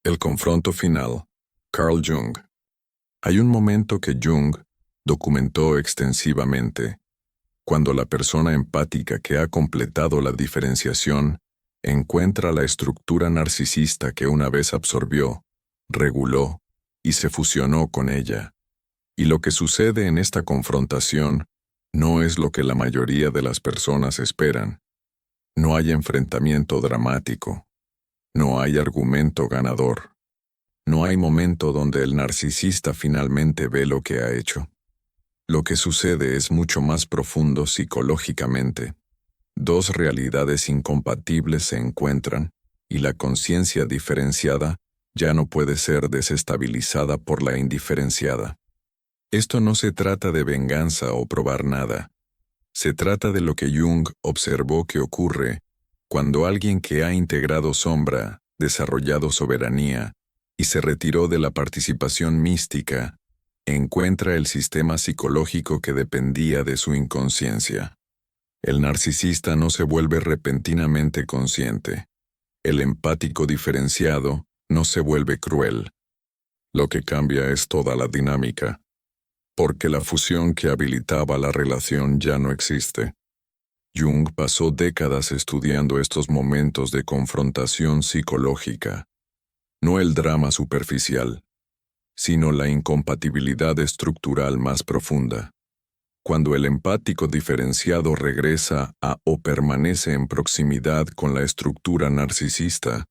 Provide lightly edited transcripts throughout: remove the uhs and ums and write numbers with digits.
El confronto final. Carl Jung. Hay un momento que Jung documentó extensivamente, cuando la persona empática que ha completado la diferenciación encuentra la estructura narcisista que una vez absorbió, reguló y se fusionó con ella. Y lo que sucede en esta confrontación no es lo que la mayoría de las personas esperan. No hay enfrentamiento dramático. No hay argumento ganador. No hay momento donde el narcisista finalmente ve lo que ha hecho. Lo que sucede es mucho más profundo psicológicamente. Dos realidades incompatibles se encuentran, y la conciencia diferenciada ya no puede ser desestabilizada por la indiferenciada. Esto no se trata de venganza o probar nada. Se trata de lo que Jung observó que ocurre cuando alguien que ha integrado sombra, desarrollado soberanía y se retiró de la participación mística, encuentra el sistema psicológico que dependía de su inconsciencia. El narcisista no se vuelve repentinamente consciente. El empático diferenciado no se vuelve cruel. Lo que cambia es toda la dinámica, porque la fusión que habilitaba la relación ya no existe. Jung pasó décadas estudiando estos momentos de confrontación psicológica, no el drama superficial, sino la incompatibilidad estructural más profunda. Cuando el empático diferenciado regresa a o permanece en proximidad con la estructura narcisista,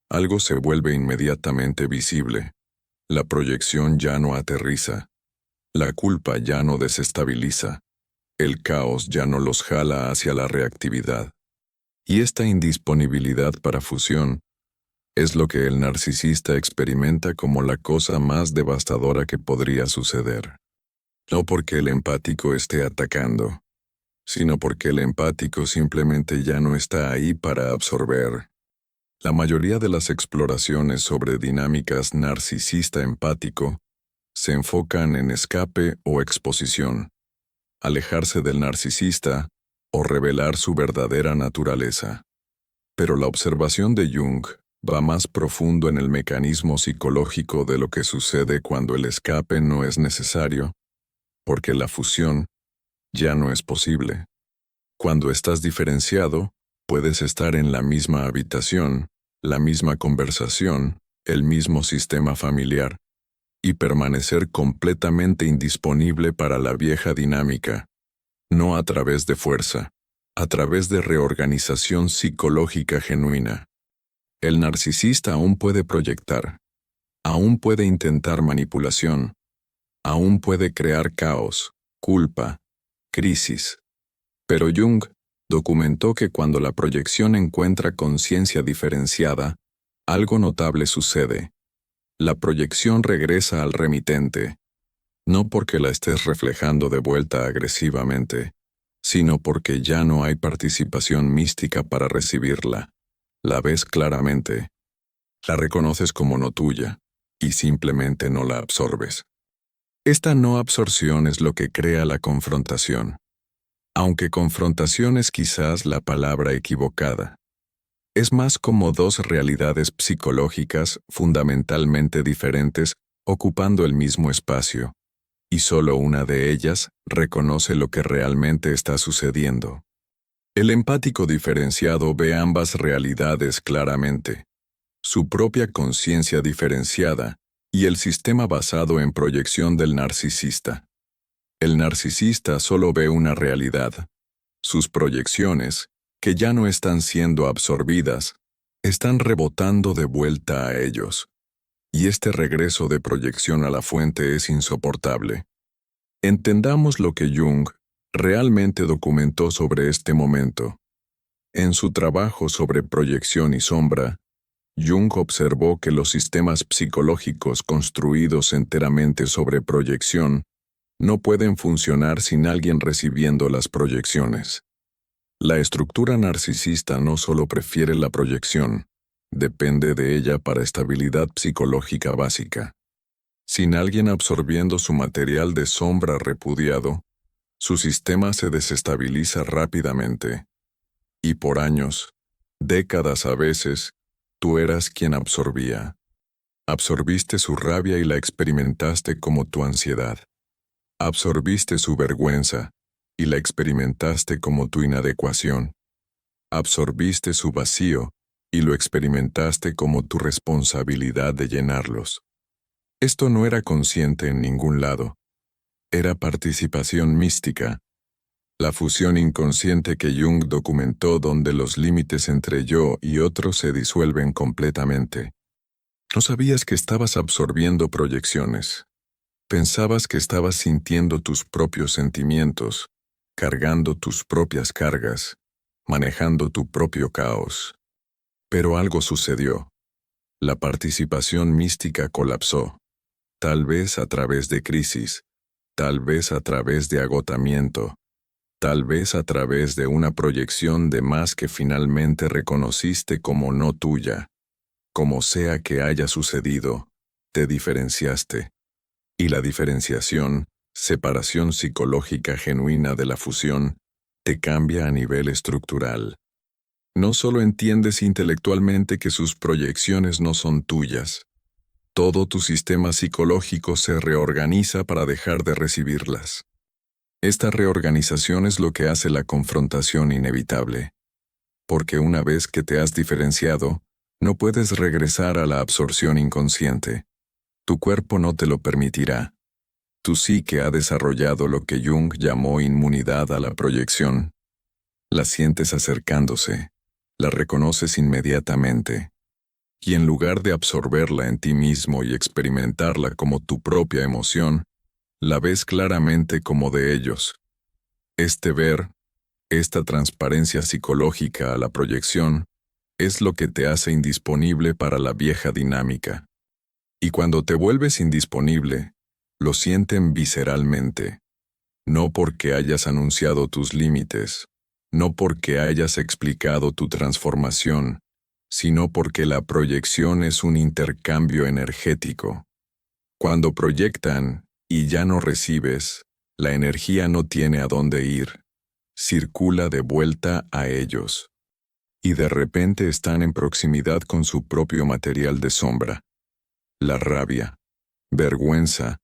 algo se vuelve inmediatamente visible. La proyección ya no aterriza. La culpa ya no desestabiliza. El caos ya no los jala hacia la reactividad. Y esta indisponibilidad para fusión es lo que el narcisista experimenta como la cosa más devastadora que podría suceder. No porque el empático esté atacando, sino porque el empático simplemente ya no está ahí para absorber. La mayoría de las exploraciones sobre dinámicas narcisista-empático se enfocan en escape o exposición, alejarse del narcisista o revelar su verdadera naturaleza. Pero la observación de Jung va más profundo en el mecanismo psicológico de lo que sucede cuando el escape no es necesario, porque la fusión ya no es posible. Cuando estás diferenciado, puedes estar en la misma habitación, la misma conversación, el mismo sistema familiar, y permanecer completamente indisponible para la vieja dinámica, no a través de fuerza, a través de reorganización psicológica genuina. El narcisista aún puede proyectar, aún puede intentar manipulación, aún puede crear caos, culpa, crisis. Pero Jung documentó que cuando la proyección encuentra conciencia diferenciada, algo notable sucede. La proyección regresa al remitente, no porque la estés reflejando de vuelta agresivamente, sino porque ya no hay participación mística para recibirla. La ves claramente, la reconoces como no tuya, y simplemente no la absorbes. Esta no absorción es lo que crea la confrontación. Aunque confrontación es quizás la palabra equivocada. Es más como dos realidades psicológicas fundamentalmente diferentes ocupando el mismo espacio, y solo una de ellas reconoce lo que realmente está sucediendo. El empático diferenciado ve ambas realidades claramente, su propia conciencia diferenciada y el sistema basado en proyección del narcisista. El narcisista solo ve una realidad. Sus proyecciones, que ya no están siendo absorbidas, están rebotando de vuelta a ellos. Y este regreso de proyección a la fuente es insoportable. Entendamos lo que Jung realmente documentó sobre este momento. En su trabajo sobre proyección y sombra, Jung observó que los sistemas psicológicos construidos enteramente sobre proyección no pueden funcionar sin alguien recibiendo las proyecciones. La estructura narcisista no solo prefiere la proyección, depende de ella para estabilidad psicológica básica. Sin alguien absorbiendo su material de sombra repudiado, su sistema se desestabiliza rápidamente. Y por años, décadas a veces, tú eras quien absorbía. Absorbiste su rabia y la experimentaste como tu ansiedad. Absorbiste su vergüenza y la experimentaste como tu inadecuación. Absorbiste su vacío y lo experimentaste como tu responsabilidad de llenarlos. Esto no era consciente en ningún lado. Era participación mística, la fusión inconsciente que Jung documentó donde los límites entre yo y otro se disuelven completamente. No sabías que estabas absorbiendo proyecciones. Pensabas que estabas sintiendo tus propios sentimientos, cargando tus propias cargas, manejando tu propio caos. Pero algo sucedió. La participación mística colapsó, tal vez a través de crisis, tal vez a través de agotamiento, tal vez a través de una proyección de más que finalmente reconociste como no tuya. Como sea que haya sucedido, te diferenciaste. Y la diferenciación, separación psicológica genuina de la fusión, te cambia a nivel estructural. No solo entiendes intelectualmente que sus proyecciones no son tuyas. Todo tu sistema psicológico se reorganiza para dejar de recibirlas. Esta reorganización es lo que hace la confrontación inevitable. Porque una vez que te has diferenciado, no puedes regresar a la absorción inconsciente. Tu cuerpo no te lo permitirá. Tu psique ha desarrollado lo que Jung llamó inmunidad a la proyección. La sientes acercándose, la reconoces inmediatamente. Y en lugar de absorberla en ti mismo y experimentarla como tu propia emoción, la ves claramente como de ellos. Este ver, esta transparencia psicológica a la proyección, es lo que te hace indisponible para la vieja dinámica. Y cuando te vuelves indisponible, lo sienten visceralmente. No porque hayas anunciado tus límites, no porque hayas explicado tu transformación, sino porque la proyección es un intercambio energético. Cuando proyectan y ya no recibes, la energía no tiene a dónde ir, circula de vuelta a ellos. Y de repente están en proximidad con su propio material de sombra. La rabia, vergüenza,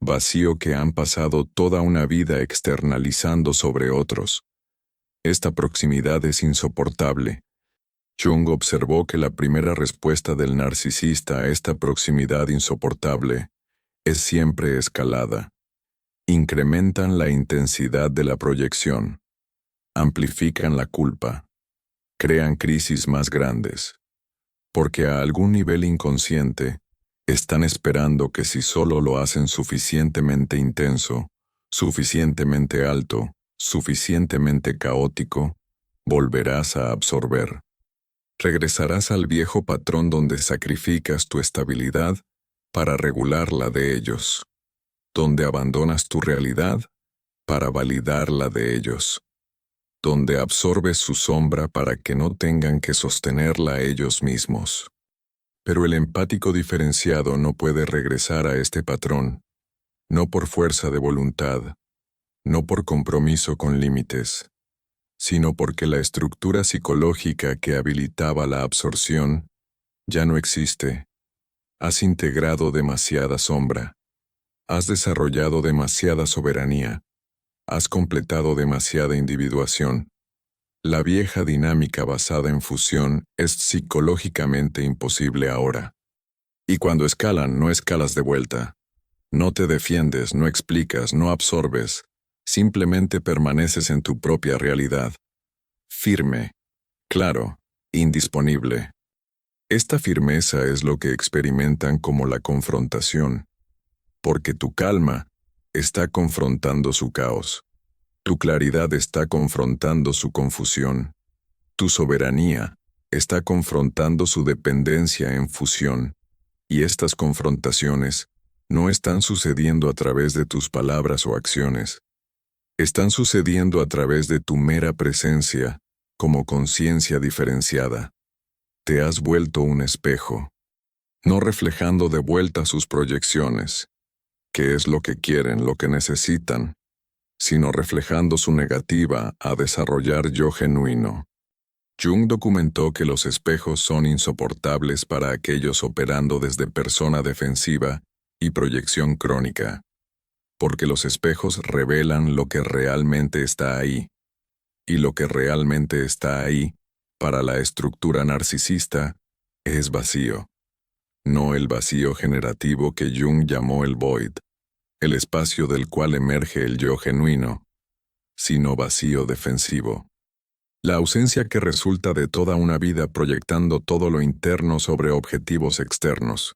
vacío que han pasado toda una vida externalizando sobre otros. Esta proximidad es insoportable. Jung observó que la primera respuesta del narcisista a esta proximidad insoportable es siempre escalada. Incrementan la intensidad de la proyección, amplifican la culpa, crean crisis más grandes, porque a algún nivel inconsciente están esperando que si solo lo hacen suficientemente intenso, suficientemente alto, suficientemente caótico, volverás a absorber. Regresarás al viejo patrón donde sacrificas tu estabilidad para regular la de ellos, donde abandonas tu realidad para validar la de ellos, donde absorbes su sombra para que no tengan que sostenerla ellos mismos. Pero el empático diferenciado no puede regresar a este patrón, no por fuerza de voluntad, no por compromiso con límites, sino porque la estructura psicológica que habilitaba la absorción ya no existe. Has integrado demasiada sombra, has desarrollado demasiada soberanía, has completado demasiada individuación. La vieja dinámica basada en fusión es psicológicamente imposible ahora. Y cuando escalan, no escalas de vuelta. No te defiendes, no explicas, no absorbes. Simplemente permaneces en tu propia realidad. Firme, claro, indisponible. Esta firmeza es lo que experimentan como la confrontación. Porque tu calma está confrontando su caos. Tu claridad está confrontando su confusión. Tu soberanía está confrontando su dependencia en fusión. Y estas confrontaciones no están sucediendo a través de tus palabras o acciones. Están sucediendo a través de tu mera presencia, como conciencia diferenciada. Te has vuelto un espejo, no reflejando de vuelta sus proyecciones, que es lo que quieren, lo que necesitan, sino reflejando su negativa a desarrollar yo genuino. Jung documentó que los espejos son insoportables para aquellos operando desde persona defensiva y proyección crónica, porque los espejos revelan lo que realmente está ahí, y lo que realmente está ahí, para la estructura narcisista, es vacío. No el vacío generativo que Jung llamó el void, el espacio del cual emerge el yo genuino, sino vacío defensivo. La ausencia que resulta de toda una vida proyectando todo lo interno sobre objetivos externos.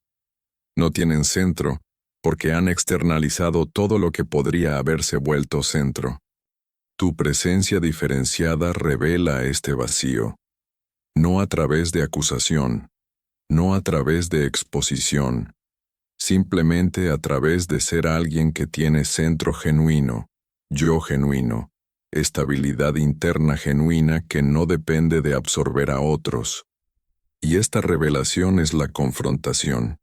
No tienen centro, porque han externalizado todo lo que podría haberse vuelto centro. Tu presencia diferenciada revela este vacío, no a través de acusación, no a través de exposición, simplemente a través de ser alguien que tiene centro genuino, yo genuino, estabilidad interna genuina que no depende de absorber a otros. Y esta revelación es la confrontación.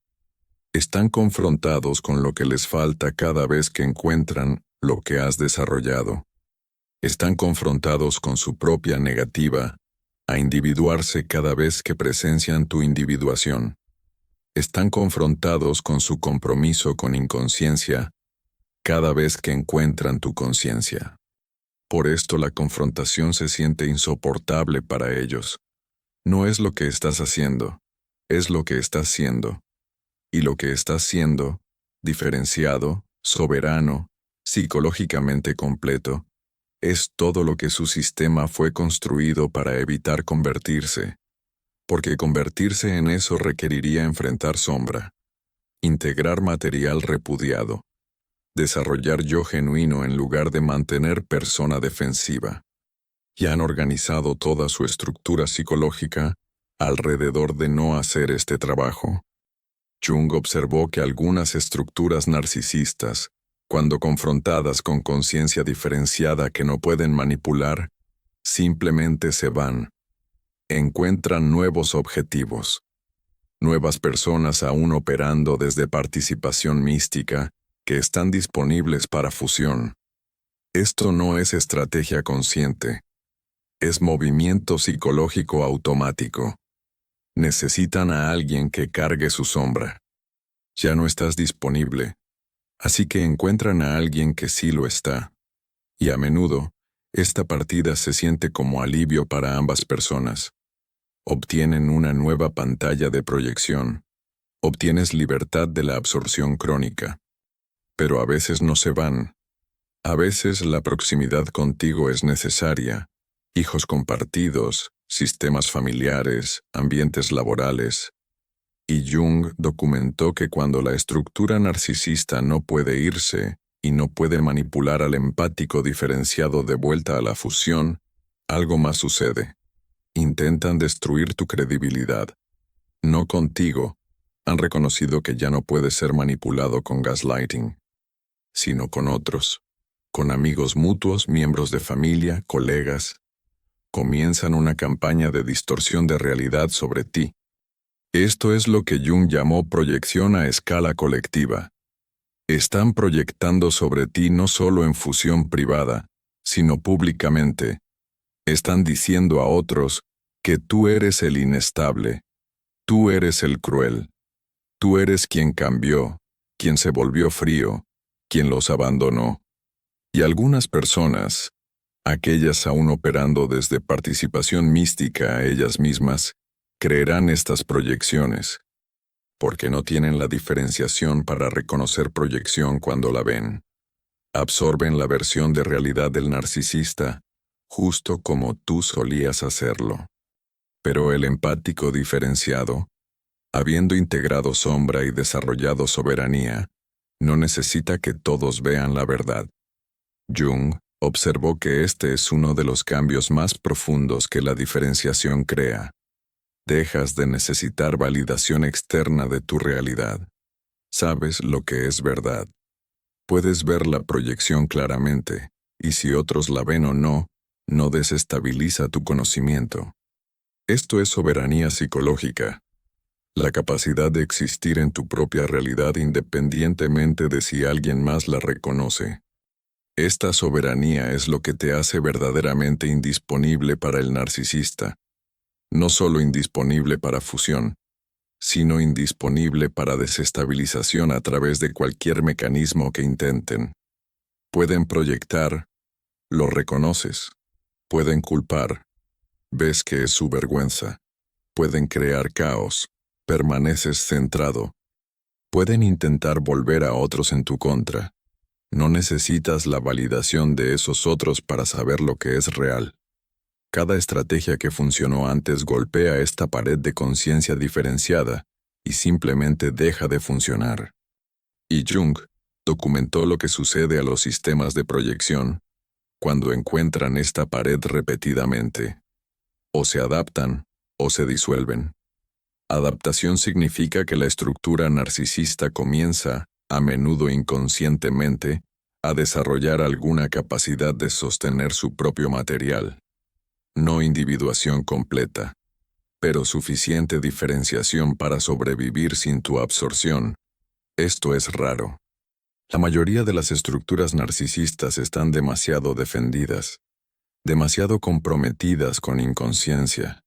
Están confrontados con lo que les falta cada vez que encuentran lo que has desarrollado. Están confrontados con su propia negativa a individuarse cada vez que presencian tu individuación. Están confrontados con su compromiso con inconsciencia cada vez que encuentran tu conciencia. Por esto la confrontación se siente insoportable para ellos. No es lo que estás haciendo, es lo que estás siendo. Y lo que estás siendo, diferenciado, soberano, psicológicamente completo, es todo lo que su sistema fue construido para evitar convertirse, porque convertirse en eso requeriría enfrentar sombra, integrar material repudiado, desarrollar yo genuino en lugar de mantener persona defensiva. Y han organizado toda su estructura psicológica alrededor de no hacer este trabajo. Jung observó que algunas estructuras narcisistas, cuando confrontadas con conciencia diferenciada que no pueden manipular, simplemente se van. Encuentran nuevos objetivos. Nuevas personas aún operando desde participación mística que están disponibles para fusión. Esto no es estrategia consciente. Es movimiento psicológico automático. Necesitan a alguien que cargue su sombra. Ya no estás disponible, así que encuentran a alguien que sí lo está. Y a menudo, esta partida se siente como alivio para ambas personas. Obtienen una nueva pantalla de proyección. Obtienes libertad de la absorción crónica. Pero a veces no se van. A veces la proximidad contigo es necesaria. Hijos compartidos, sistemas familiares, ambientes laborales. Y Jung documentó que cuando la estructura narcisista no puede irse y no puede manipular al empático diferenciado de vuelta a la fusión, algo más sucede. Intentan destruir tu credibilidad. No contigo. Han reconocido que ya no puedes ser manipulado con gaslighting, sino con otros, con amigos mutuos, miembros de familia, colegas. Comienzan una campaña de distorsión de realidad sobre ti. Esto es lo que Jung llamó proyección a escala colectiva. Están proyectando sobre ti no solo en fusión privada, sino públicamente. Están diciendo a otros que tú eres el inestable, tú eres el cruel, tú eres quien cambió, quien se volvió frío, quien los abandonó. Y algunas personas, aquellas aún operando desde participación mística a ellas mismas, creerán estas proyecciones, porque no tienen la diferenciación para reconocer proyección cuando la ven. Absorben la versión de realidad del narcisista, justo como tú solías hacerlo. Pero el empático diferenciado, habiendo integrado sombra y desarrollado soberanía, no necesita que todos vean la verdad. Jung observó que este es uno de los cambios más profundos que la diferenciación crea. Dejas de necesitar validación externa de tu realidad. Sabes lo que es verdad. Puedes ver la proyección claramente, y si otros la ven o no, no desestabiliza tu conocimiento. Esto es soberanía psicológica. La capacidad de existir en tu propia realidad independientemente de si alguien más la reconoce. Esta soberanía es lo que te hace verdaderamente indisponible para el narcisista, no solo indisponible para fusión, sino indisponible para desestabilización a través de cualquier mecanismo que intenten. Pueden proyectar, lo reconoces. Pueden culpar, ves que es su vergüenza. Pueden crear caos, permaneces centrado. Pueden intentar volver a otros en tu contra. No necesitas la validación de esos otros para saber lo que es real. Cada estrategia que funcionó antes golpea esta pared de conciencia diferenciada y simplemente deja de funcionar. Y Jung documentó lo que sucede a los sistemas de proyección cuando encuentran esta pared repetidamente. O se adaptan o se disuelven. Adaptación significa que la estructura narcisista comienza, a menudo inconscientemente, a desarrollar alguna capacidad de sostener su propio material. No individuación completa, pero suficiente diferenciación para sobrevivir sin tu absorción. Esto es raro. La mayoría de las estructuras narcisistas están demasiado defendidas, demasiado comprometidas con inconsciencia,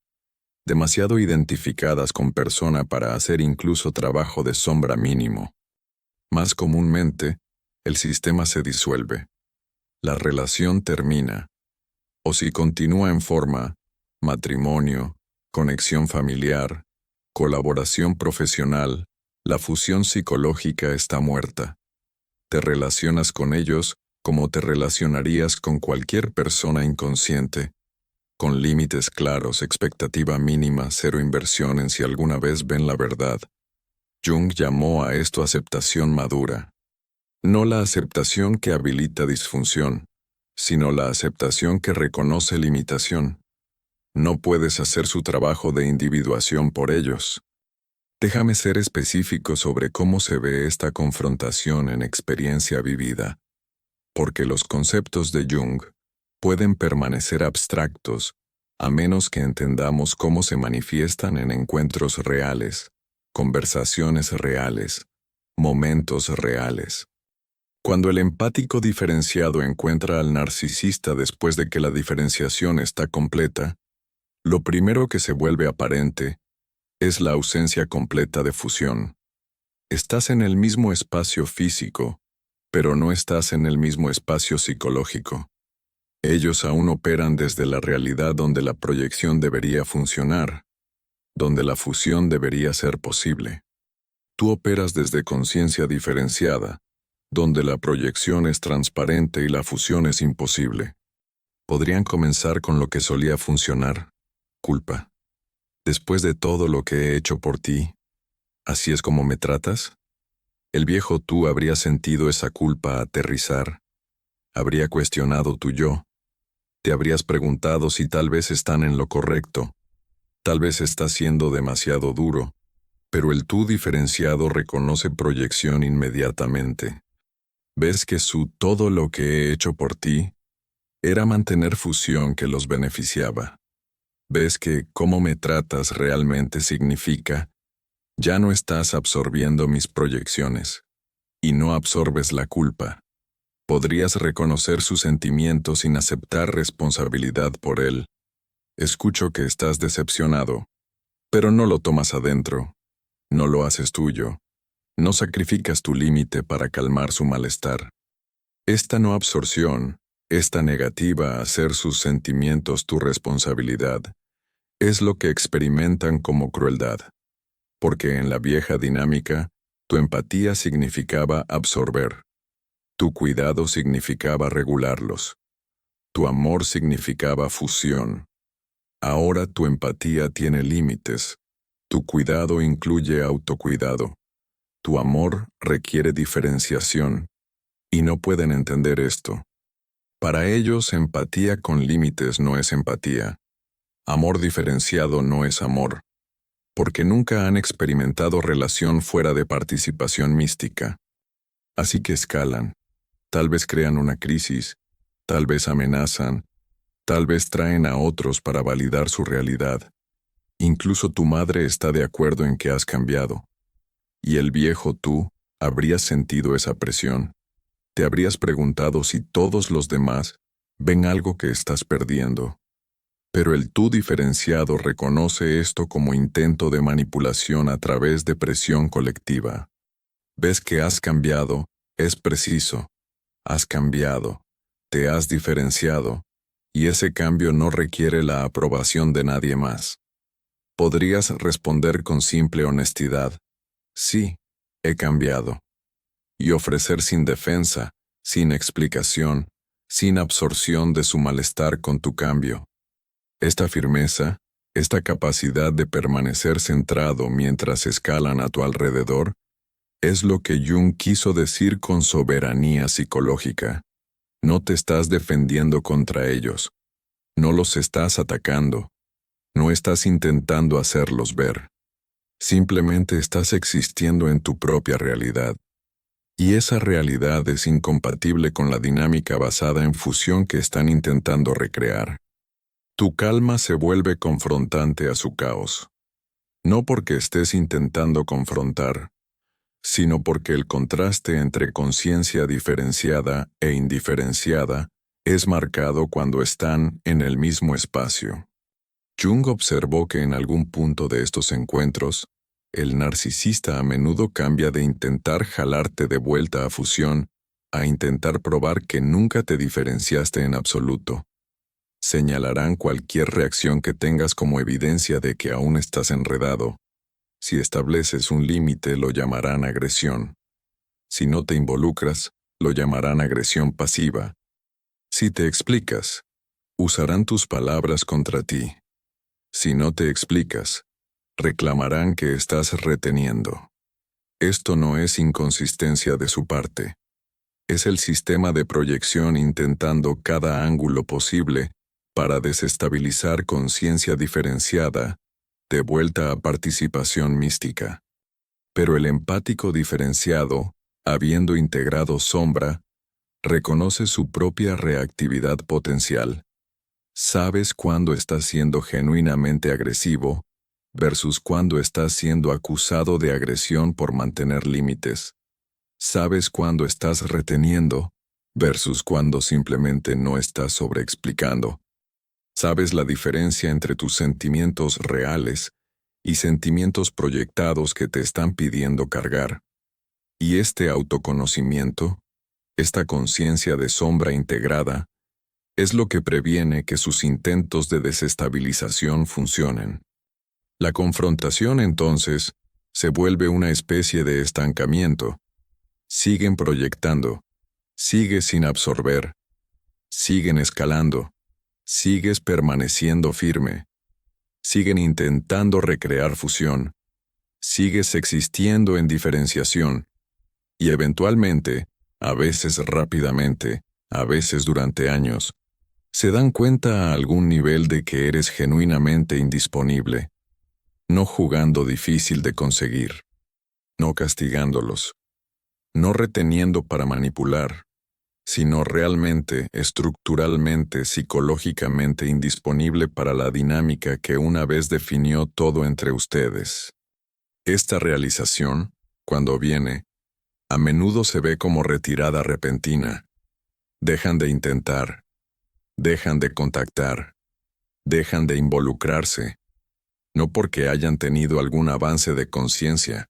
demasiado identificadas con persona para hacer incluso trabajo de sombra mínimo. Más comúnmente, el sistema se disuelve. La relación termina. O si continúa en forma, matrimonio, conexión familiar, colaboración profesional, la fusión psicológica está muerta. Te relacionas con ellos como te relacionarías con cualquier persona inconsciente, con límites claros, expectativa mínima, cero inversión en si alguna vez ven la verdad. Jung llamó a esto aceptación madura. No la aceptación que habilita disfunción, sino la aceptación que reconoce limitación. No puedes hacer su trabajo de individuación por ellos. Déjame ser específico sobre cómo se ve esta confrontación en experiencia vivida, porque los conceptos de Jung pueden permanecer abstractos a menos que entendamos cómo se manifiestan en encuentros reales, conversaciones reales, momentos reales. Cuando el empático diferenciado encuentra al narcisista después de que la diferenciación está completa, lo primero que se vuelve aparente es la ausencia completa de fusión. Estás en el mismo espacio físico, pero no estás en el mismo espacio psicológico. Ellos aún operan desde la realidad donde la proyección debería funcionar, donde la fusión debería ser posible. Tú operas desde conciencia diferenciada, donde la proyección es transparente y la fusión es imposible. Podrían comenzar con lo que solía funcionar, culpa. Después de todo lo que he hecho por ti, ¿así es como me tratas? El viejo tú habría sentido esa culpa aterrizar, habría cuestionado tu yo, te habrías preguntado si tal vez están en lo correcto, tal vez estás siendo demasiado duro, pero el tú diferenciado reconoce proyección inmediatamente. Ves que su todo lo que he hecho por ti era mantener fusión que los beneficiaba. Ves que cómo me tratas realmente significa, ya no estás absorbiendo mis proyecciones, y no absorbes la culpa. Podrías reconocer su sentimiento sin aceptar responsabilidad por él. Escucho que estás decepcionado, pero no lo tomas adentro, no lo haces tuyo, no sacrificas tu límite para calmar su malestar. Esta no absorción, esta negativa a hacer sus sentimientos tu responsabilidad, es lo que experimentan como crueldad, porque en la vieja dinámica, tu empatía significaba absorber, tu cuidado significaba regularlos, tu amor significaba fusión. Ahora tu empatía tiene límites, tu cuidado incluye autocuidado, tu amor requiere diferenciación, y no pueden entender esto. Para ellos, empatía con límites no es empatía. Amor diferenciado no es amor, porque nunca han experimentado relación fuera de participación mística. Así que escalan, tal vez crean una crisis, tal vez amenazan, tal vez traen a otros para validar su realidad. Incluso tu madre está de acuerdo en que has cambiado. Y el viejo tú habrías sentido esa presión. Te habrías preguntado si todos los demás ven algo que estás perdiendo. Pero el tú diferenciado reconoce esto como intento de manipulación a través de presión colectiva. Ves que has cambiado, es preciso. Has cambiado, te has diferenciado, y ese cambio no requiere la aprobación de nadie más. Podrías responder con simple honestidad, sí, he cambiado, y ofrecer sin defensa, sin explicación, sin absorción de su malestar con tu cambio. Esta firmeza, esta capacidad de permanecer centrado mientras escalan a tu alrededor, es lo que Jung quiso decir con soberanía psicológica. No te estás defendiendo contra ellos. No los estás atacando. No estás intentando hacerlos ver. Simplemente estás existiendo en tu propia realidad. Y esa realidad es incompatible con la dinámica basada en fusión que están intentando recrear. Tu calma se vuelve confrontante a su caos. No porque estés intentando confrontar, sino porque el contraste entre conciencia diferenciada e indiferenciada es marcado cuando están en el mismo espacio. Jung observó que en algún punto de estos encuentros, el narcisista a menudo cambia de intentar jalarte de vuelta a fusión a intentar probar que nunca te diferenciaste en absoluto. Señalarán cualquier reacción que tengas como evidencia de que aún estás enredado. Si estableces un límite, lo llamarán agresión. Si no te involucras, lo llamarán agresión pasiva. Si te explicas, usarán tus palabras contra ti. Si no te explicas, reclamarán que estás reteniendo. Esto no es inconsistencia de su parte. Es el sistema de proyección intentando cada ángulo posible para desestabilizar conciencia diferenciada, de vuelta a participación mística. Pero el empático diferenciado, habiendo integrado sombra, reconoce su propia reactividad potencial. Sabes cuándo estás siendo genuinamente agresivo versus cuándo estás siendo acusado de agresión por mantener límites. Sabes cuándo estás reteniendo versus cuándo simplemente no estás sobreexplicando. Sabes la diferencia entre tus sentimientos reales y sentimientos proyectados que te están pidiendo cargar. Y este autoconocimiento, esta conciencia de sombra integrada, es lo que previene que sus intentos de desestabilización funcionen. La confrontación, entonces, se vuelve una especie de estancamiento. Siguen proyectando, sigues sin absorber, siguen escalando. Sigues permaneciendo firme. Siguen intentando recrear fusión. Sigues existiendo en diferenciación. Y eventualmente, a veces rápidamente, a veces durante años, se dan cuenta a algún nivel de que eres genuinamente indisponible, no jugando difícil de conseguir, no castigándolos, no reteniendo para manipular, sino realmente, estructuralmente, psicológicamente indisponible para la dinámica que una vez definió todo entre ustedes. Esta realización, cuando viene, a menudo se ve como retirada repentina. Dejan de intentar, dejan de contactar, dejan de involucrarse, no porque hayan tenido algún avance de conciencia,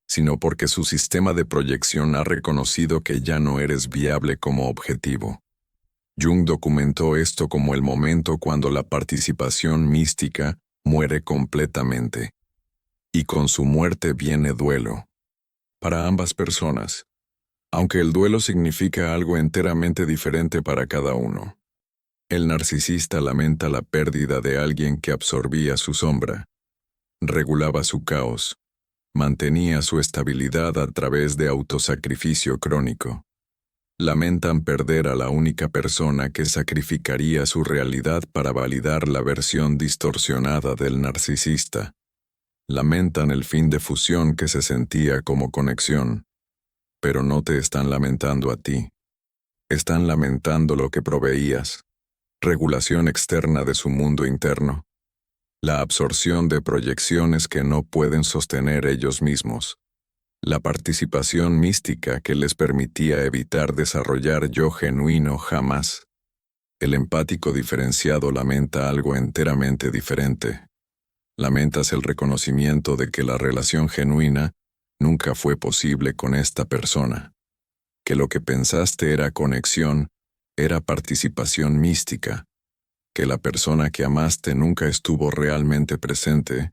sino porque su sistema de proyección ha reconocido que ya no eres viable como objetivo. Jung documentó esto como el momento cuando la participación mística muere completamente. Y con su muerte viene duelo. Para ambas personas, aunque el duelo significa algo enteramente diferente para cada uno. El narcisista lamenta la pérdida de alguien que absorbía su sombra, regulaba su caos, mantenía su estabilidad a través de autosacrificio crónico. Lamentan perder a la única persona que sacrificaría su realidad para validar la versión distorsionada del narcisista. Lamentan el fin de fusión que se sentía como conexión, pero no te están lamentando a ti. Están lamentando lo que proveías, regulación externa de su mundo interno. La absorción de proyecciones que no pueden sostener ellos mismos. La participación mística que les permitía evitar desarrollar yo genuino jamás. El empático diferenciado lamenta algo enteramente diferente. Lamentas el reconocimiento de que la relación genuina nunca fue posible con esta persona, que lo que pensaste era conexión, era participación mística, que la persona que amaste nunca estuvo realmente presente,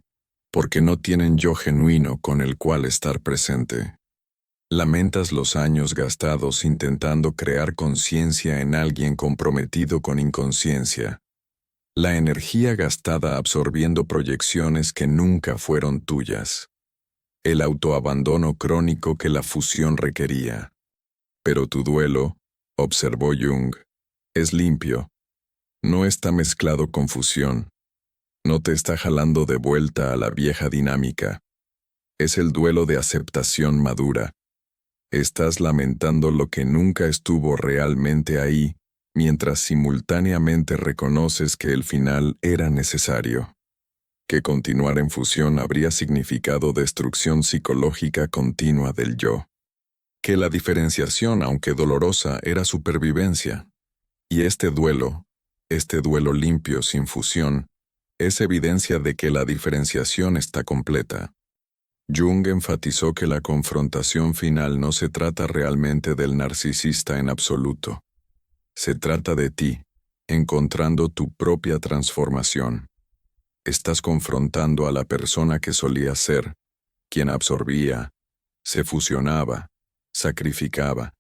porque no tienen yo genuino con el cual estar presente. Lamentas los años gastados intentando crear conciencia en alguien comprometido con inconsciencia. La energía gastada absorbiendo proyecciones que nunca fueron tuyas. El autoabandono crónico que la fusión requería. Pero tu duelo, observó Jung, es limpio. No está mezclado con fusión. No te está jalando de vuelta a la vieja dinámica. Es el duelo de aceptación madura. Estás lamentando lo que nunca estuvo realmente ahí, mientras simultáneamente reconoces que el final era necesario. Que continuar en fusión habría significado destrucción psicológica continua del yo. Que la diferenciación, aunque dolorosa, era supervivencia. Y este duelo limpio sin fusión, es evidencia de que la diferenciación está completa. Jung enfatizó que la confrontación final no se trata realmente del narcisista en absoluto. Se trata de ti, encontrando tu propia transformación. Estás confrontando a la persona que solía ser, quien absorbía, se fusionaba, sacrificaba,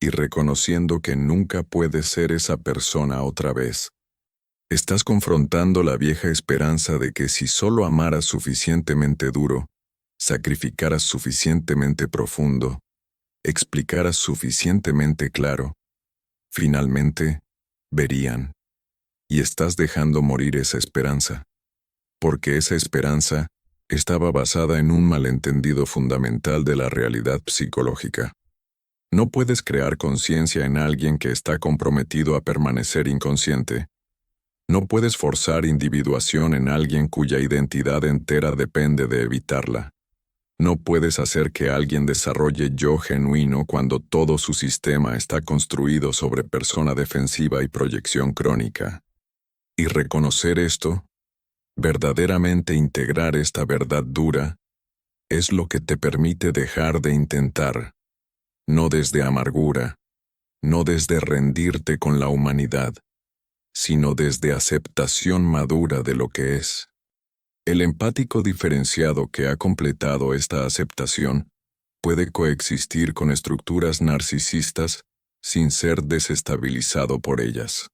y reconociendo que nunca puedes ser esa persona otra vez. Estás confrontando la vieja esperanza de que si solo amaras suficientemente duro, sacrificaras suficientemente profundo, explicaras suficientemente claro, finalmente, verían. Y estás dejando morir esa esperanza. Porque esa esperanza estaba basada en un malentendido fundamental de la realidad psicológica. No puedes crear conciencia en alguien que está comprometido a permanecer inconsciente. No puedes forzar individuación en alguien cuya identidad entera depende de evitarla. No puedes hacer que alguien desarrolle yo genuino cuando todo su sistema está construido sobre persona defensiva y proyección crónica. Y reconocer esto, verdaderamente integrar esta verdad dura, es lo que te permite dejar de intentar, no desde amargura, no desde rendirte con la humanidad, sino desde aceptación madura de lo que es. El empático diferenciado que ha completado esta aceptación puede coexistir con estructuras narcisistas sin ser desestabilizado por ellas.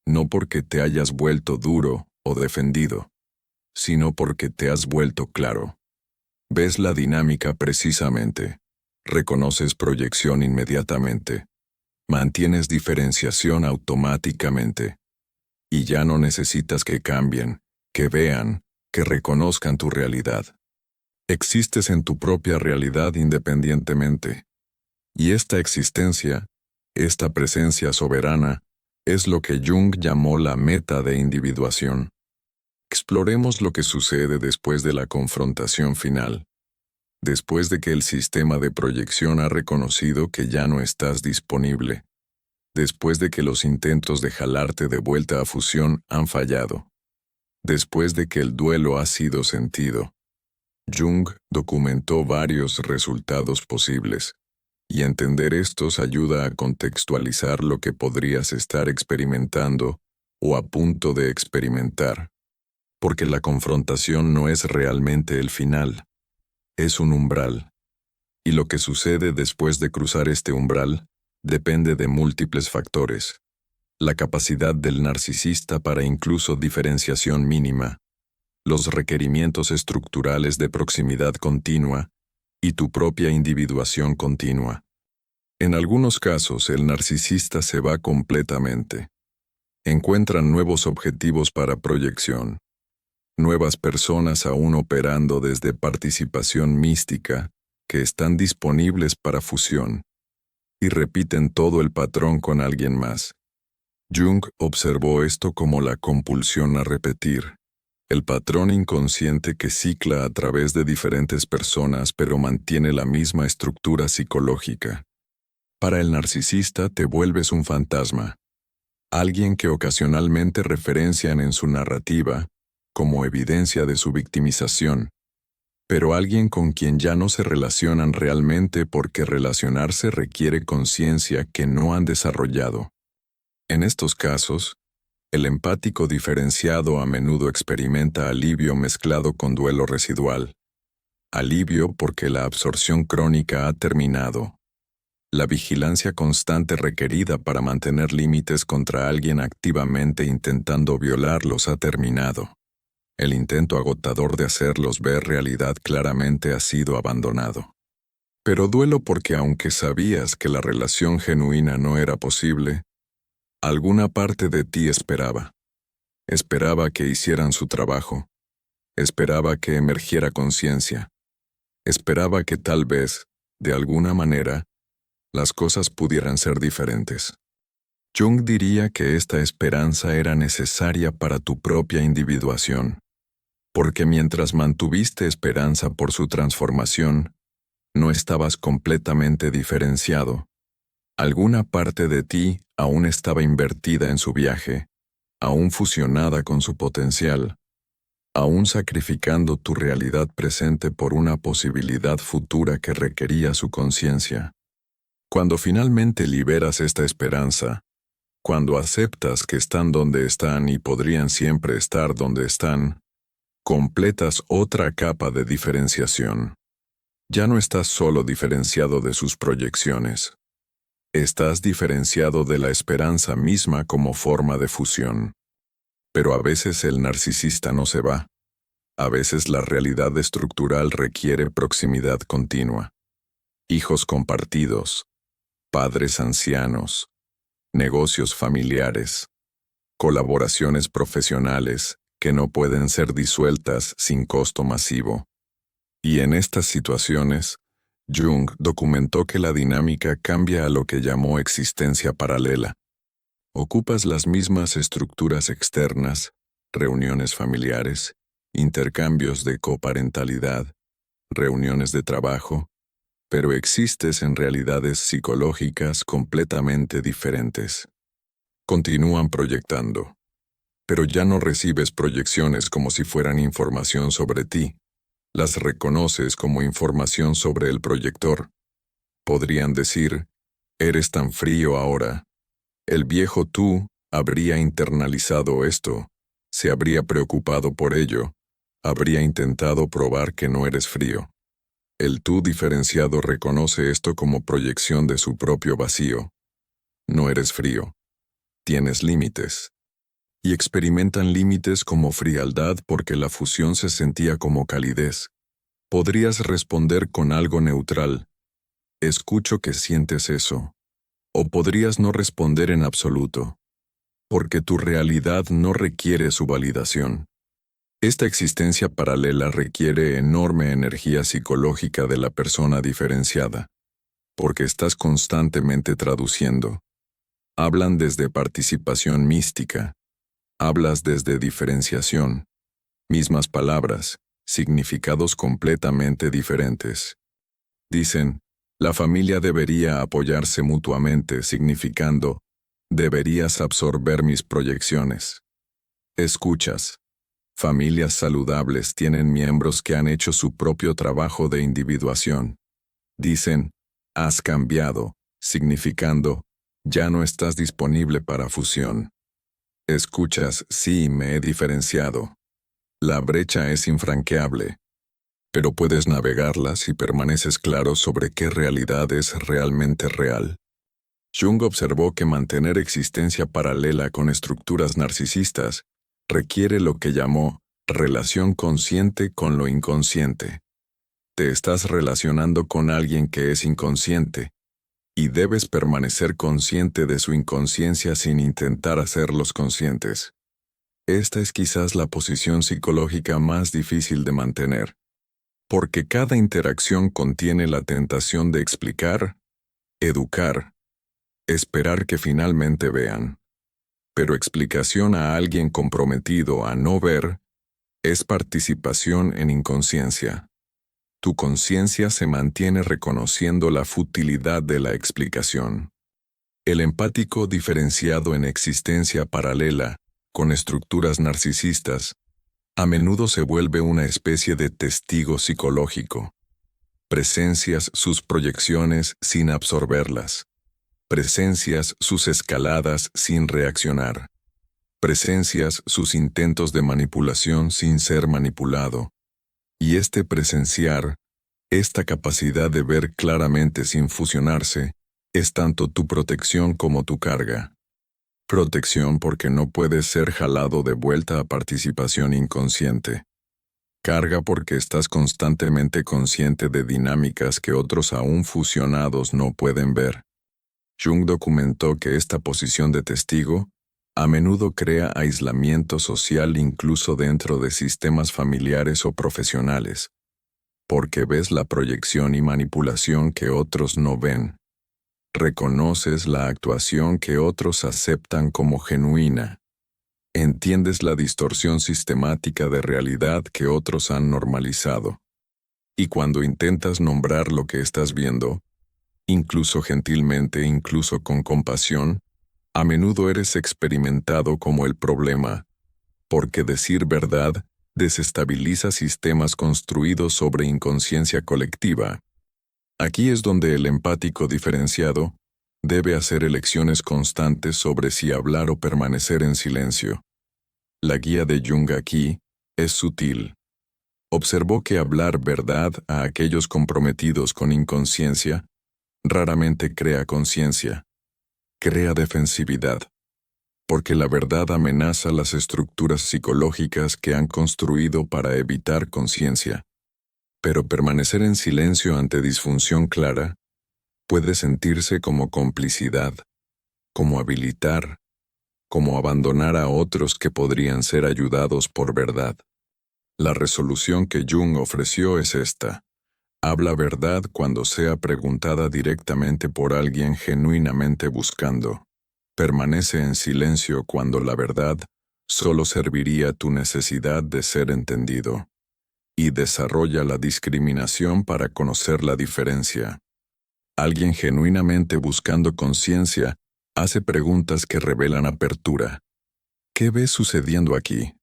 No porque te hayas vuelto duro o defendido, sino porque te has vuelto claro. Ves la dinámica precisamente, reconoces proyección inmediatamente, mantienes diferenciación automáticamente, y ya no necesitas que cambien, que vean, que reconozcan tu realidad. Existes en tu propia realidad independientemente. Y esta existencia, esta presencia soberana, es lo que Jung llamó la meta de individuación. Exploremos lo que sucede después de la confrontación final. Después de que el sistema de proyección ha reconocido que ya no estás disponible. Después de que los intentos de jalarte de vuelta a fusión han fallado. Después de que el duelo ha sido sentido, Jung documentó varios resultados posibles, y entender estos ayuda a contextualizar lo que podrías estar experimentando o a punto de experimentar. Porque la confrontación no es realmente el final, es un umbral. Y lo que sucede después de cruzar este umbral depende de múltiples factores. La capacidad del narcisista para incluso diferenciación mínima, los requerimientos estructurales de proximidad continua y tu propia individuación continua. En algunos casos el narcisista se va completamente. Encuentran nuevos objetivos para proyección, nuevas personas aún operando desde participación mística que están disponibles para fusión, y repiten todo el patrón con alguien más. Jung observó esto como la compulsión a repetir, el patrón inconsciente que cicla a través de diferentes personas pero mantiene la misma estructura psicológica. Para el narcisista te vuelves un fantasma. alguien que ocasionalmente referencian en su narrativa como evidencia de su victimización, pero alguien con quien ya no se relacionan realmente porque relacionarse requiere conciencia que no han desarrollado. En estos casos, el empático diferenciado a menudo experimenta alivio mezclado con duelo residual. Alivio porque la absorción crónica ha terminado. La vigilancia constante requerida para mantener límites contra alguien activamente intentando violarlos ha terminado. El intento agotador de hacerlos ver realidad claramente ha sido abandonado. Pero duelo porque aunque sabías que la relación genuina no era posible, alguna parte de ti esperaba. Esperaba que hicieran su trabajo. Esperaba que emergiera conciencia. Esperaba que tal vez, de alguna manera, las cosas pudieran ser diferentes. Jung diría que esta esperanza era necesaria para tu propia individuación, porque mientras mantuviste esperanza por su transformación, no estabas completamente diferenciado. Alguna parte de ti aún estaba invertida en su viaje, aún fusionada con su potencial, aún sacrificando tu realidad presente por una posibilidad futura que requería su conciencia. Cuando finalmente liberas esta esperanza, cuando aceptas que están donde están y podrían siempre estar donde están, completas otra capa de diferenciación. Ya no estás solo diferenciado de sus proyecciones. Estás diferenciado de la esperanza misma como forma de fusión. Pero a veces el narcisista no se va. A veces la realidad estructural requiere proximidad continua. Hijos compartidos, padres ancianos, negocios familiares, colaboraciones profesionales que no pueden ser disueltas sin costo masivo. Y en estas situaciones, Jung documentó que la dinámica cambia a lo que llamó existencia paralela. Ocupas las mismas estructuras externas, reuniones familiares, intercambios de coparentalidad, reuniones de trabajo, pero existes en realidades psicológicas completamente diferentes. Continúan proyectando, pero ya no recibes proyecciones como si fueran información sobre ti. Las reconoces como información sobre el proyector. Podrían decir, eres tan frío ahora. El viejo tú habría internalizado esto, se habría preocupado por ello, habría intentado probar que no eres frío. El tú diferenciado reconoce esto como proyección de su propio vacío. No eres frío. Tienes límites. Y experimentan límites como frialdad porque la fusión se sentía como calidez. Podrías responder con algo neutral. Escucho que sientes eso. O podrías no responder en absoluto, porque tu realidad no requiere su validación. Esta existencia paralela requiere enorme energía psicológica de la persona diferenciada, porque estás constantemente traduciendo. Hablan desde participación mística. Hablas desde diferenciación. Mismas palabras, significados completamente diferentes. Dicen, la familia debería apoyarse mutuamente, significando, deberías absorber mis proyecciones. Escuchas. Familias saludables tienen miembros que han hecho su propio trabajo de individuación. Dicen, has cambiado, significando, ya no estás disponible para fusión. Escuchas, sí, me he diferenciado. La brecha es infranqueable, pero puedes navegarla si permaneces claro sobre qué realidad es realmente real. Jung observó que mantener existencia paralela con estructuras narcisistas requiere lo que llamó relación consciente con lo inconsciente. Te estás relacionando con alguien que es inconsciente, y debes permanecer consciente de su inconsciencia sin intentar hacerlos conscientes. Esta es quizás la posición psicológica más difícil de mantener, porque cada interacción contiene la tentación de explicar, educar, esperar que finalmente vean. Pero explicación a alguien comprometido a no ver es participación en inconsciencia. Tu conciencia se mantiene reconociendo la futilidad de la explicación. El empático diferenciado en existencia paralela, con estructuras narcisistas, a menudo se vuelve una especie de testigo psicológico. Presencias sus proyecciones sin absorberlas. Presencias sus escaladas sin reaccionar. Presencias sus intentos de manipulación sin ser manipulado. Y este presenciar, esta capacidad de ver claramente sin fusionarse, es tanto tu protección como tu carga. Protección porque no puedes ser jalado de vuelta a participación inconsciente. Carga porque estás constantemente consciente de dinámicas que otros aún fusionados no pueden ver. Jung documentó que esta posición de testigo a menudo crea aislamiento social incluso dentro de sistemas familiares o profesionales, porque ves la proyección y manipulación que otros no ven. Reconoces la actuación que otros aceptan como genuina. Entiendes la distorsión sistemática de realidad que otros han normalizado. Y cuando intentas nombrar lo que estás viendo, incluso gentilmente, incluso con compasión, a menudo eres experimentado como el problema, porque decir verdad desestabiliza sistemas construidos sobre inconsciencia colectiva. Aquí es donde el empático diferenciado debe hacer elecciones constantes sobre si hablar o permanecer en silencio. La guía de Jung aquí es sutil. Observó que hablar verdad a aquellos comprometidos con inconsciencia raramente crea conciencia, crea defensividad, porque la verdad amenaza las estructuras psicológicas que han construido para evitar conciencia. Pero permanecer en silencio ante disfunción clara puede sentirse como complicidad, como habilitar, como abandonar a otros que podrían ser ayudados por verdad. La resolución que Jung ofreció es esta. Habla verdad cuando sea preguntada directamente por alguien genuinamente buscando. Permanece en silencio cuando la verdad solo serviría tu necesidad de ser entendido. Y desarrolla la discriminación para conocer la diferencia. Alguien genuinamente buscando conciencia hace preguntas que revelan apertura. ¿Qué ves sucediendo aquí?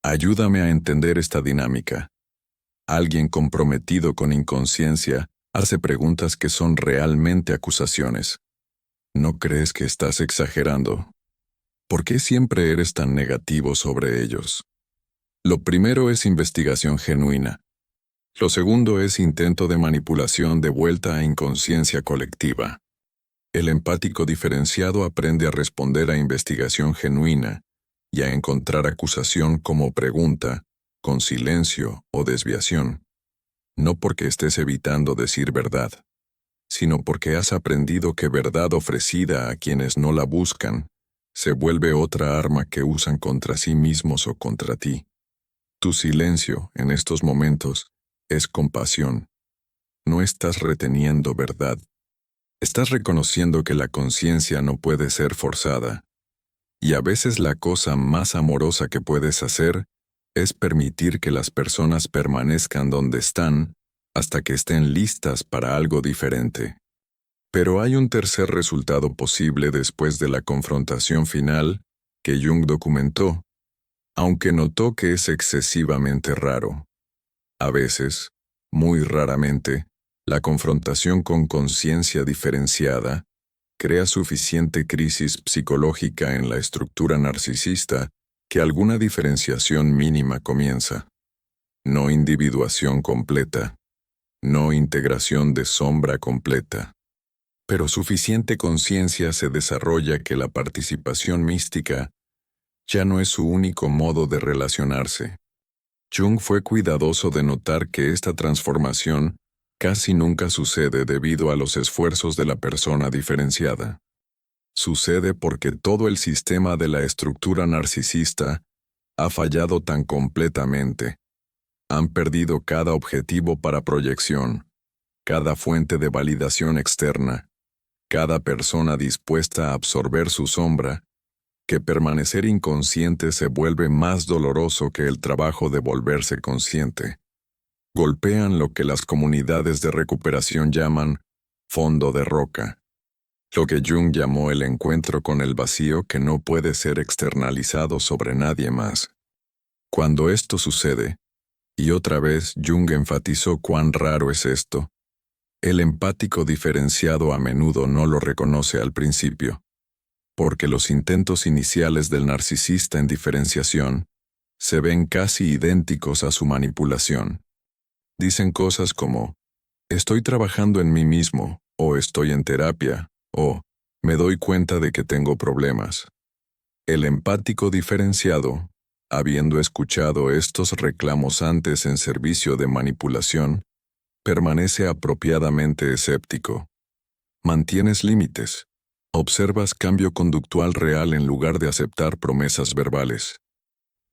Ayúdame a entender esta dinámica. Alguien comprometido con inconsciencia hace preguntas que son realmente acusaciones. ¿No crees que estás exagerando? ¿Por qué siempre eres tan negativo sobre ellos? Lo primero es investigación genuina. Lo segundo es intento de manipulación de vuelta a inconsciencia colectiva. El empático diferenciado aprende a responder a investigación genuina y a encontrar acusación como pregunta, con silencio o desviación. No porque estés evitando decir verdad, sino porque has aprendido que verdad ofrecida a quienes no la buscan se vuelve otra arma que usan contra sí mismos o contra ti. Tu silencio, en estos momentos, es compasión. No estás reteniendo verdad. Estás reconociendo que la conciencia no puede ser forzada. Y a veces la cosa más amorosa que puedes hacer es permitir que las personas permanezcan donde están hasta que estén listas para algo diferente. Pero hay un tercer resultado posible después de la confrontación final que Jung documentó, aunque notó que es excesivamente raro. A veces, muy raramente, la confrontación con conciencia diferenciada crea suficiente crisis psicológica en la estructura narcisista que alguna diferenciación mínima comienza. No individuación completa, no integración de sombra completa. Pero suficiente conciencia se desarrolla que la participación mística ya no es su único modo de relacionarse. Jung fue cuidadoso de notar que esta transformación casi nunca sucede debido a los esfuerzos de la persona diferenciada. Sucede porque todo el sistema de la estructura narcisista ha fallado tan completamente. Han perdido cada objetivo para proyección, cada fuente de validación externa, cada persona dispuesta a absorber su sombra, que permanecer inconsciente se vuelve más doloroso que el trabajo de volverse consciente. Golpean lo que las comunidades de recuperación llaman fondo de roca. lo que Jung llamó el encuentro con el vacío que no puede ser externalizado sobre nadie más. Cuando esto sucede, y otra vez Jung enfatizó cuán raro es esto, el empático diferenciado a menudo no lo reconoce al principio, porque los intentos iniciales del narcisista en diferenciación se ven casi idénticos a su manipulación. Dicen cosas como, estoy trabajando en mí mismo, o estoy en terapia, o me doy cuenta de que tengo problemas. El empático diferenciado, habiendo escuchado estos reclamos antes en servicio de manipulación, permanece apropiadamente escéptico. Mantienes límites. Observas cambio conductual real en lugar de aceptar promesas verbales.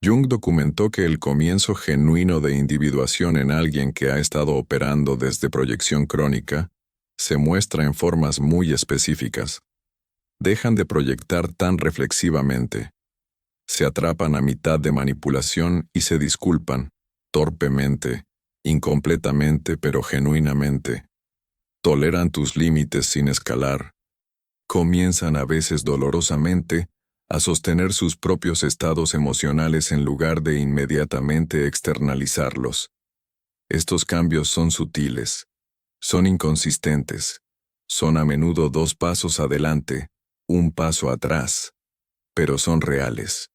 Jung documentó que el comienzo genuino de individuación en alguien que ha estado operando desde proyección crónica se muestra en formas muy específicas. Dejan de proyectar tan reflexivamente. Se atrapan a mitad de manipulación y se disculpan, torpemente, incompletamente pero genuinamente. Toleran tus límites sin escalar. Comienzan a veces dolorosamente a sostener sus propios estados emocionales en lugar de inmediatamente externalizarlos. Estos cambios son sutiles, son inconsistentes, son a menudo 2 pasos adelante, 1 paso atrás, pero son reales.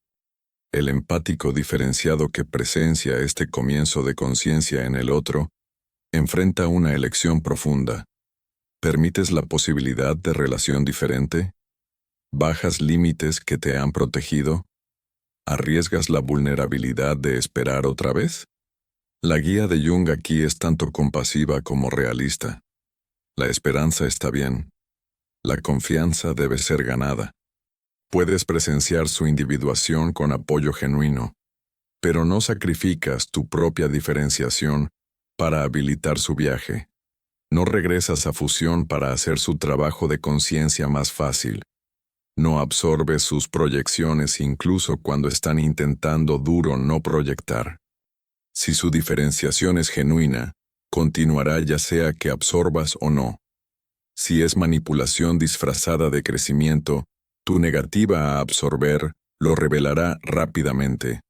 El empático diferenciado que presencia este comienzo de conciencia en el otro, enfrenta una elección profunda. ¿Permites la posibilidad de relación diferente? ¿Bajas límites que te han protegido? ¿Arriesgas la vulnerabilidad de esperar otra vez? La guía de Jung aquí es tanto compasiva como realista. La esperanza está bien. La confianza debe ser ganada. Puedes presenciar su individuación con apoyo genuino, pero no sacrificas tu propia diferenciación para habilitar su viaje. No regresas a fusión para hacer su trabajo de conciencia más fácil. No absorbes sus proyecciones incluso cuando están intentando duro no proyectar. Si su diferenciación es genuina, continuará ya sea que absorbas o no. Si es manipulación disfrazada de crecimiento, tu negativa a absorber lo revelará rápidamente.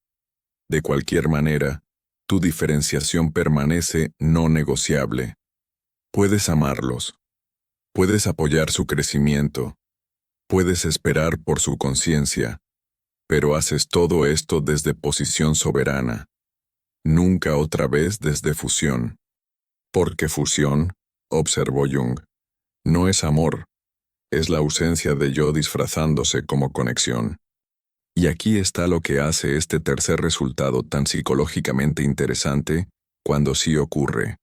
De cualquier manera, tu diferenciación permanece no negociable. Puedes amarlos. Puedes apoyar su crecimiento. Puedes esperar por su conciencia. Pero haces todo esto desde posición soberana. Nunca otra vez desde fusión. Porque fusión, observó Jung, no es amor. Es la ausencia de yo disfrazándose como conexión. Y aquí está lo que hace este tercer resultado tan psicológicamente interesante cuando sí ocurre.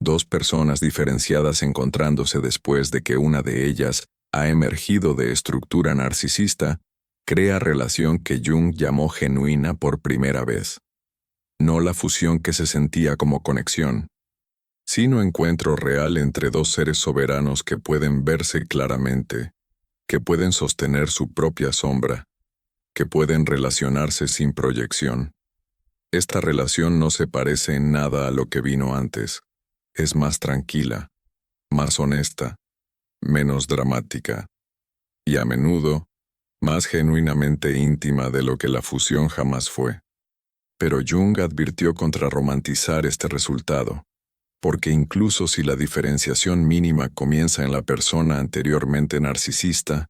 2 personas diferenciadas encontrándose después de que una de ellas ha emergido de estructura narcisista, crea relación que Jung llamó genuina por primera vez. No la fusión que se sentía como conexión, sino encuentro real entre 2 seres soberanos que pueden verse claramente, que pueden sostener su propia sombra, que pueden relacionarse sin proyección. Esta relación no se parece en nada a lo que vino antes. Es más tranquila, más honesta, menos dramática, y a menudo, más genuinamente íntima de lo que la fusión jamás fue. Pero Jung advirtió contra romantizar este resultado, porque incluso si la diferenciación mínima comienza en la persona anteriormente narcisista,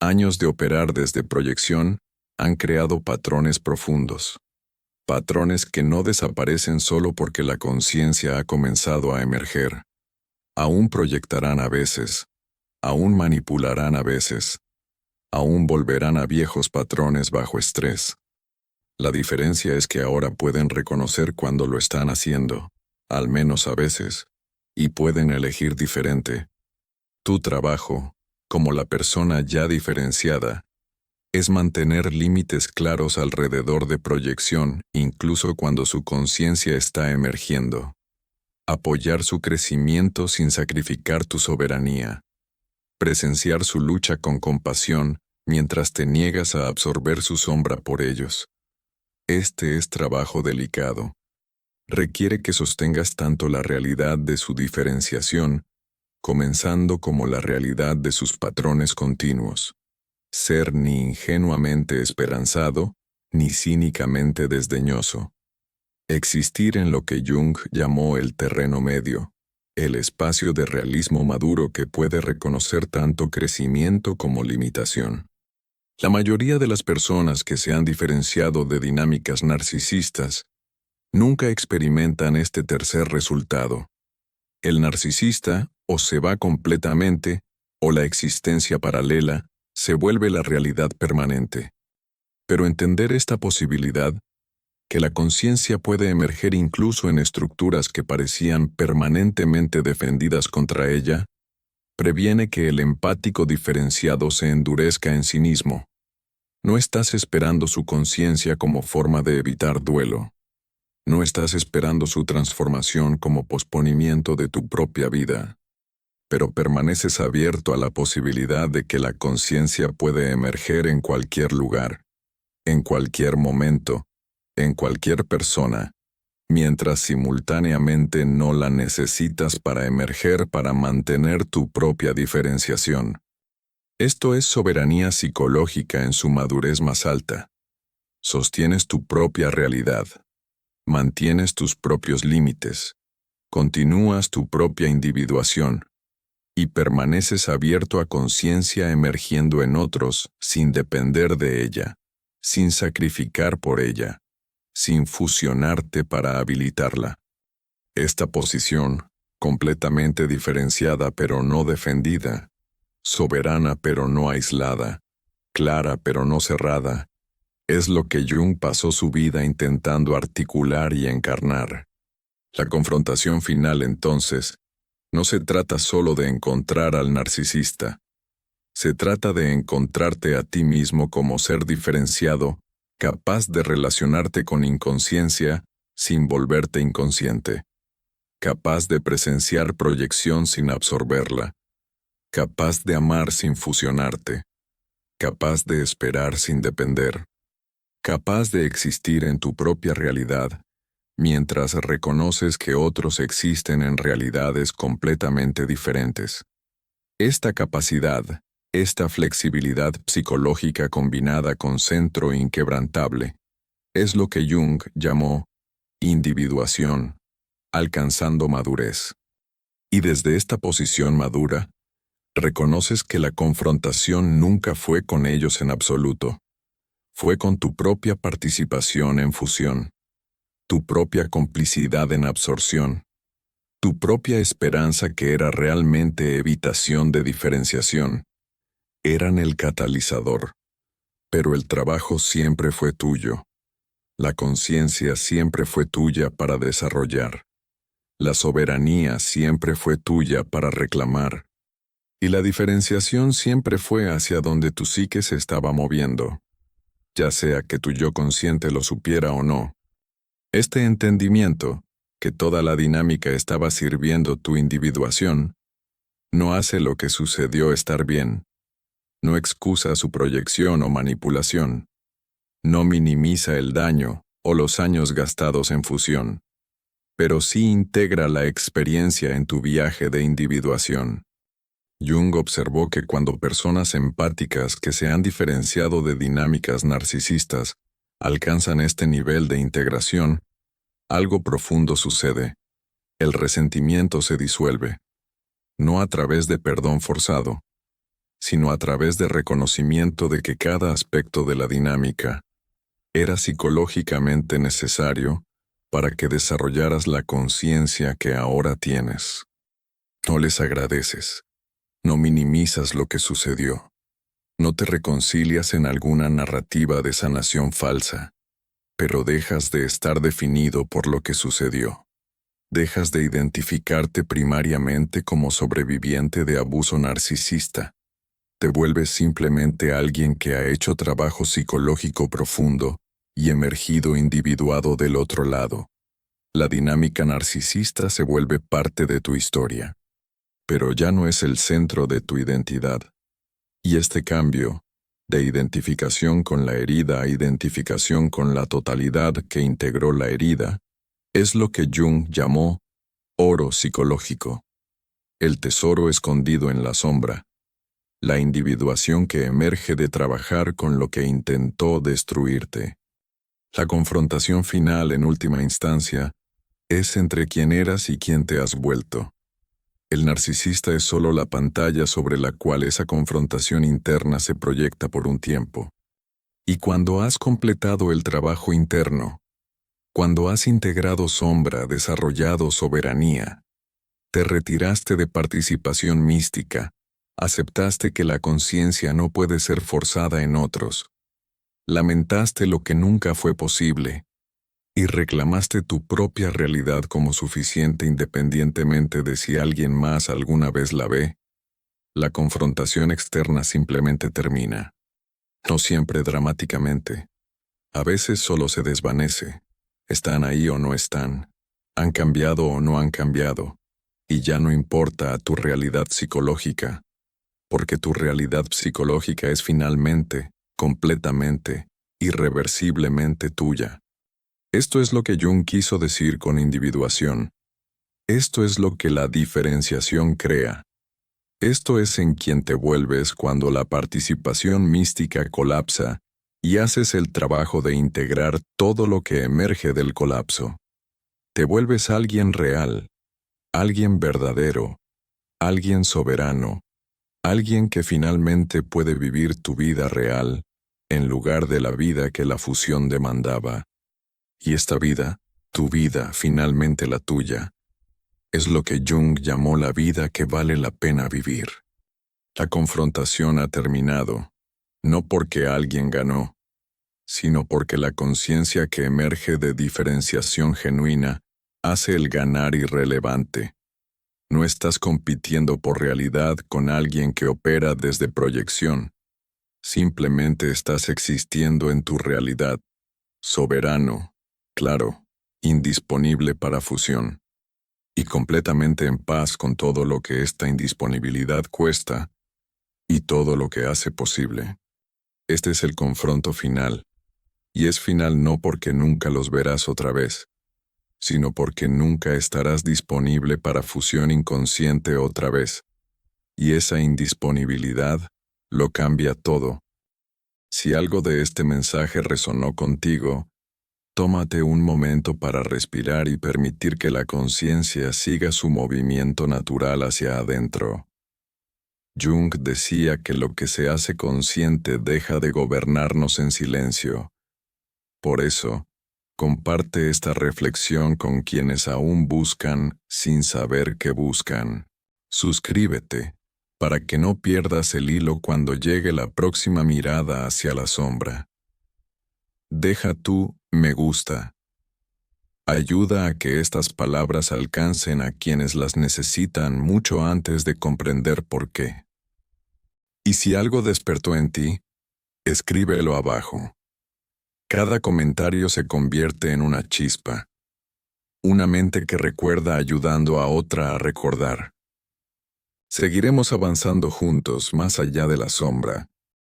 años de operar desde proyección han creado patrones profundos. Patrones que no desaparecen solo porque la conciencia ha comenzado a emerger. Aún proyectarán a veces, aún manipularán a veces, aún volverán a viejos patrones bajo estrés. La diferencia es que ahora pueden reconocer cuando lo están haciendo, al menos a veces, y pueden elegir diferente. Tu trabajo, como la persona ya diferenciada, es mantener límites claros alrededor de proyección incluso cuando su conciencia está emergiendo. Apoyar su crecimiento sin sacrificar tu soberanía. Presenciar su lucha con compasión mientras te niegas a absorber su sombra por ellos. Este es trabajo delicado. Requiere que sostengas tanto la realidad de su diferenciación comenzando como la realidad de sus patrones continuos. Ser ni ingenuamente esperanzado, ni cínicamente desdeñoso. Existir en lo que Jung llamó el terreno medio, el espacio de realismo maduro que puede reconocer tanto crecimiento como limitación. La mayoría de las personas que se han diferenciado de dinámicas narcisistas nunca experimentan este tercer resultado. El narcisista o se va completamente, o la existencia paralela se vuelve la realidad permanente. Pero entender esta posibilidad, que la conciencia puede emerger incluso en estructuras que parecían permanentemente defendidas contra ella, previene que el empático diferenciado se endurezca en cinismo. No estás esperando su conciencia como forma de evitar duelo. No estás esperando su transformación como posponimiento de tu propia vida. Pero permaneces abierto a la posibilidad de que la conciencia puede emerger en cualquier lugar, en cualquier momento, en cualquier persona, mientras simultáneamente no la necesitas para emerger para mantener tu propia diferenciación. Esto es soberanía psicológica en su madurez más alta. Sostienes tu propia realidad. Mantienes tus propios límites. Continúas tu propia individuación. Y permaneces abierto a conciencia emergiendo en otros sin depender de ella, sin sacrificar por ella, sin fusionarte para habilitarla. Esta posición, completamente diferenciada pero no defendida, soberana pero no aislada, clara pero no cerrada, es lo que Jung pasó su vida intentando articular y encarnar. La confrontación final, entonces, no se trata solo de encontrar al narcisista. Se trata de encontrarte a ti mismo como ser diferenciado, capaz de relacionarte con inconsciencia sin volverte inconsciente, capaz de presenciar proyección sin absorberla, capaz de amar sin fusionarte, capaz de esperar sin depender, capaz de existir en tu propia realidad, mientras reconoces que otros existen en realidades completamente diferentes. Esta capacidad, esta flexibilidad psicológica combinada con centro inquebrantable, es lo que Jung llamó individuación, alcanzando madurez. Y desde esta posición madura, reconoces que la confrontación nunca fue con ellos en absoluto, fue con tu propia participación en fusión, tu propia complicidad en absorción, tu propia esperanza que era realmente evitación de diferenciación. Eran el catalizador, pero el trabajo siempre fue tuyo. La conciencia siempre fue tuya para desarrollar. La soberanía siempre fue tuya para reclamar. Y la diferenciación siempre fue hacia donde tu psique se estaba moviendo, ya sea que tu yo consciente lo supiera o no. Este entendimiento, que toda la dinámica estaba sirviendo tu individuación, no hace lo que sucedió estar bien. No excusa su proyección o manipulación. No minimiza el daño o los años gastados en fusión, pero sí integra la experiencia en tu viaje de individuación. Jung observó que cuando personas empáticas que se han diferenciado de dinámicas narcisistas alcanzan este nivel de integración, algo profundo sucede. El resentimiento se disuelve, no a través de perdón forzado, sino a través de reconocimiento de que cada aspecto de la dinámica era psicológicamente necesario para que desarrollaras la conciencia que ahora tienes. No les agradeces, no minimizas lo que sucedió, no te reconcilias en alguna narrativa de sanación falsa, pero dejas de estar definido por lo que sucedió. Dejas de identificarte primariamente como sobreviviente de abuso narcisista. Te vuelves simplemente alguien que ha hecho trabajo psicológico profundo y emergido individuado del otro lado. La dinámica narcisista se vuelve parte de tu historia, pero ya no es el centro de tu identidad. Y este cambio, de identificación con la herida a identificación con la totalidad que integró la herida, es lo que Jung llamó oro psicológico. el tesoro escondido en la sombra, la individuación que emerge de trabajar con lo que intentó destruirte. La confrontación final, en última instancia, es entre quién eras y quién te has vuelto. El narcisista es solo la pantalla sobre la cual esa confrontación interna se proyecta por un tiempo. Y cuando has completado el trabajo interno, cuando has integrado sombra, desarrollado soberanía, te retiraste de participación mística, aceptaste que la conciencia no puede ser forzada en otros, lamentaste lo que nunca fue posible, y reclamaste tu propia realidad como suficiente independientemente de si alguien más alguna vez la ve, la confrontación externa simplemente termina. No siempre dramáticamente. A veces solo se desvanece. Están ahí o no están. Han cambiado o no han cambiado. Y ya no importa a tu realidad psicológica, porque tu realidad psicológica es finalmente, completamente, irreversiblemente tuya. Esto es lo que Jung quiso decir con individuación. Esto es lo que la diferenciación crea. Esto es en quien te vuelves cuando la participación mística colapsa y haces el trabajo de integrar todo lo que emerge del colapso. Te vuelves alguien real, alguien verdadero, alguien soberano, alguien que finalmente puede vivir tu vida real en lugar de la vida que la fusión demandaba. Y esta vida, tu vida, finalmente la tuya, es lo que Jung llamó la vida que vale la pena vivir. La confrontación ha terminado, no porque alguien ganó, sino porque la conciencia que emerge de diferenciación genuina hace el ganar irrelevante. No estás compitiendo por realidad con alguien que opera desde proyección. Simplemente estás existiendo en tu realidad, soberano, claro, indisponible para fusión, y completamente en paz con todo lo que esta indisponibilidad cuesta y todo lo que hace posible. Este es el confronto final, y es final no porque nunca los verás otra vez, sino porque nunca estarás disponible para fusión inconsciente otra vez, y esa indisponibilidad lo cambia todo. Si algo de este mensaje resonó contigo, tómate un momento para respirar y permitir que la conciencia siga su movimiento natural hacia adentro. Jung decía que lo que se hace consciente deja de gobernarnos en silencio. Por eso, comparte esta reflexión con quienes aún buscan sin saber qué buscan. Suscríbete, para que no pierdas el hilo cuando llegue la próxima mirada hacia la sombra. Deja tu me gusta. Ayuda a que estas palabras alcancen a quienes las necesitan mucho antes de comprender por qué. Y si algo despertó en ti, escríbelo abajo. Cada comentario se convierte en una chispa. Una mente que recuerda ayudando a otra a recordar. Seguiremos avanzando juntos más allá de la sombra,